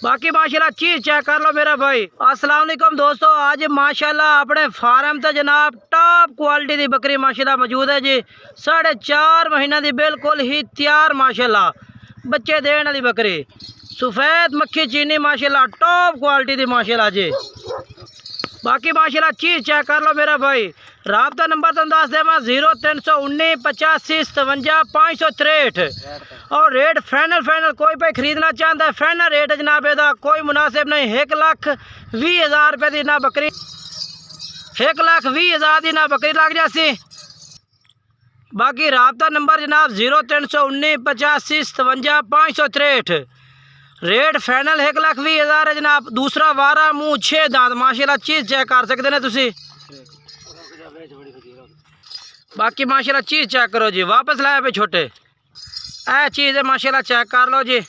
बाकी माशाल्लाह चीज चेक कर लो मेरा भाई। अस्सलाम वालेकुम दोस्तों, आज माशाल्लाह अपने फार्म तो जनाब टॉप क्वालिटी की बकरी माशाल्लाह मौजूद है जी। 4.5 महीना की बिल्कुल ही तैयार माशाल्लाह बच्चे देने वाली बकरी, सफ़ेद मक्खी चीनी माशाल्लाह टॉप क्वालिटी की माशाल्लाह जी। बाकी माशाल्लाह चीज चेक कर लो मेरा भाई। राबता नंबर तो दस देव 0319 85 57 563 और रेट फाइनल कोई पे खरीदना चाहता है फाइनल रेट जनाब एदा कोई मुनासिब नहीं। 1,20,000 रुपये की ना बकरी, 1,20,000 की ना बकरी लग जासी। बाकी राबता नंबर जनाब 0319 85 57 563 रेट फाइनल 1,20,000 है जनाब। दूसरा वारा मुँह 6 दांत माशाल्लाह चीज चेक कर सकते हैं तुसी। बाकी माशाल्लाह चीज चेक करो जी, वापस लाया पे छोटे ए चीज़ है माशाल्लाह चेक कर लो जी।